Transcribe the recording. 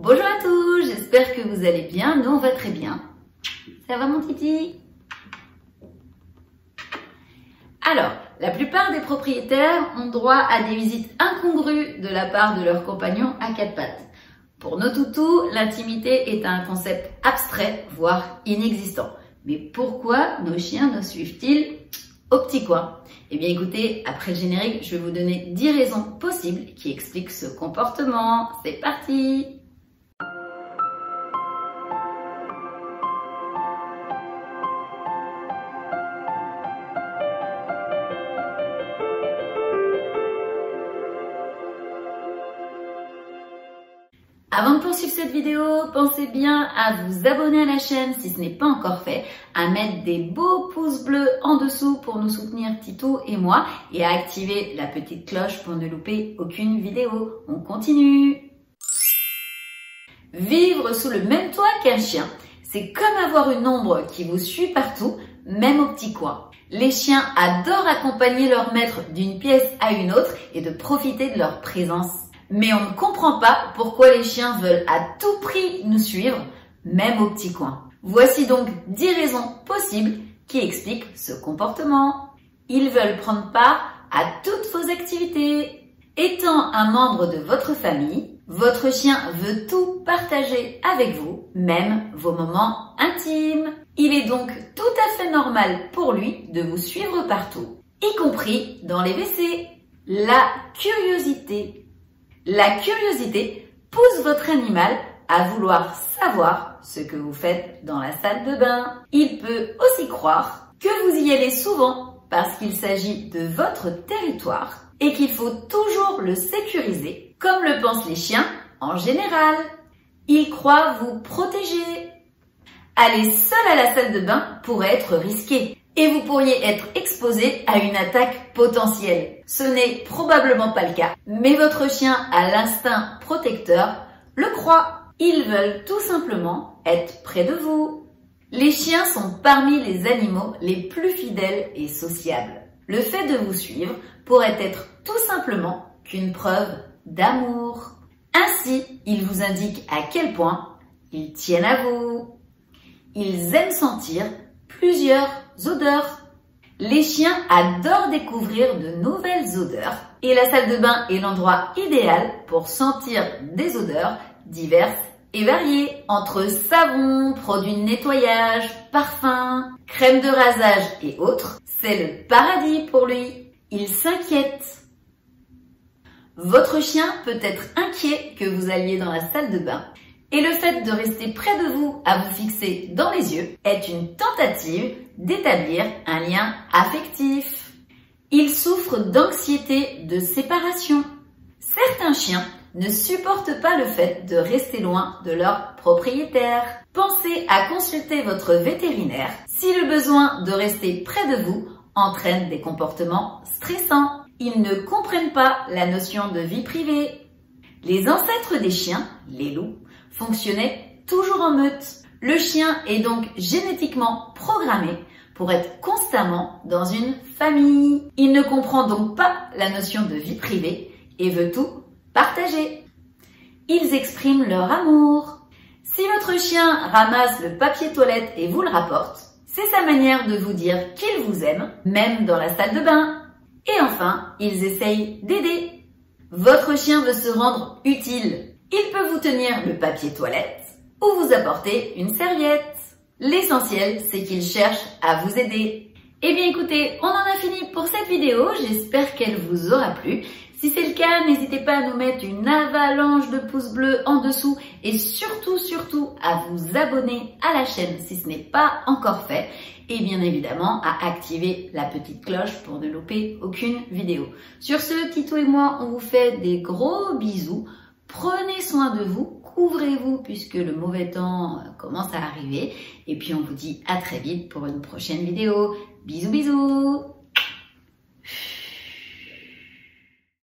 Bonjour à tous, j'espère que vous allez bien, nous on va très bien. Ça va mon titi? Alors, la plupart des propriétaires ont droit à des visites incongrues de la part de leurs compagnons à quatre pattes. Pour nos toutous, l'intimité est un concept abstrait, voire inexistant. Mais pourquoi nos chiens nous suivent-ils au petit coin? Eh bien écoutez, après le générique, je vais vous donner 10 raisons possibles qui expliquent ce comportement. C'est parti! Avant de poursuivre cette vidéo, pensez bien à vous abonner à la chaîne si ce n'est pas encore fait, à mettre des beaux pouces bleus en dessous pour nous soutenir Titou et moi et à activer la petite cloche pour ne louper aucune vidéo. On continue! Vivre sous le même toit qu'un chien, c'est comme avoir une ombre qui vous suit partout, même au petit coin. Les chiens adorent accompagner leur maître d'une pièce à une autre et de profiter de leur présence. Mais on ne comprend pas pourquoi les chiens veulent à tout prix nous suivre, même au petit coin. Voici donc 10 raisons possibles qui expliquent ce comportement. Ils veulent prendre part à toutes vos activités. Étant un membre de votre famille, votre chien veut tout partager avec vous, même vos moments intimes. Il est donc tout à fait normal pour lui de vous suivre partout, y compris dans les WC. La curiosité. La curiosité pousse votre animal à vouloir savoir ce que vous faites dans la salle de bain. Il peut aussi croire que vous y allez souvent parce qu'il s'agit de votre territoire et qu'il faut toujours le sécuriser, comme le pensent les chiens en général. Il croit vous protéger. Aller seul à la salle de bain pourrait être risqué et vous pourriez être exposé à une attaque potentielle. Ce n'est probablement pas le cas, mais votre chien a l'instinct protecteur, le croit. Ils veulent tout simplement être près de vous. Les chiens sont parmi les animaux les plus fidèles et sociables. Le fait de vous suivre pourrait être tout simplement qu'une preuve d'amour. Ainsi, ils vous indiquent à quel point ils tiennent à vous. Ils aiment sentir plusieurs odeurs. Les chiens adorent découvrir de nouvelles odeurs et la salle de bain est l'endroit idéal pour sentir des odeurs diverses et variées. Entre savon, produits de nettoyage, parfums, crème de rasage et autres, c'est le paradis pour lui. Il s'inquiète. Votre chien peut être inquiet que vous alliez dans la salle de bain. Et le fait de rester près de vous à vous fixer dans les yeux est une tentative d'établir un lien affectif. Il souffre d'anxiété de séparation. Certains chiens ne supportent pas le fait de rester loin de leur propriétaire. Pensez à consulter votre vétérinaire si le besoin de rester près de vous entraîne des comportements stressants. Ils ne comprennent pas la notion de vie privée. Les ancêtres des chiens, les loups, fonctionnaient toujours en meute. Le chien est donc génétiquement programmé pour être constamment dans une famille. Il ne comprend donc pas la notion de vie privée et veut tout partager. Ils expriment leur amour. Si votre chien ramasse le papier toilette et vous le rapporte, c'est sa manière de vous dire qu'il vous aime, même dans la salle de bain. Et enfin, ils essayent d'aider. Votre chien veut se rendre utile. Il peut vous tenir le papier toilette ou vous apporter une serviette. L'essentiel, c'est qu'il cherche à vous aider. Eh bien écoutez, on en a fini pour cette vidéo. J'espère qu'elle vous aura plu. Si c'est le cas, n'hésitez pas à nous mettre une avalanche de pouces bleus en dessous et surtout à vous abonner à la chaîne si ce n'est pas encore fait. Et bien évidemment à activer la petite cloche pour ne louper aucune vidéo. Sur ce, Titou et moi, on vous fait des gros bisous. Prenez soin de vous, couvrez-vous puisque le mauvais temps commence à arriver. Et puis on vous dit à très vite pour une prochaine vidéo. Bisous bisous!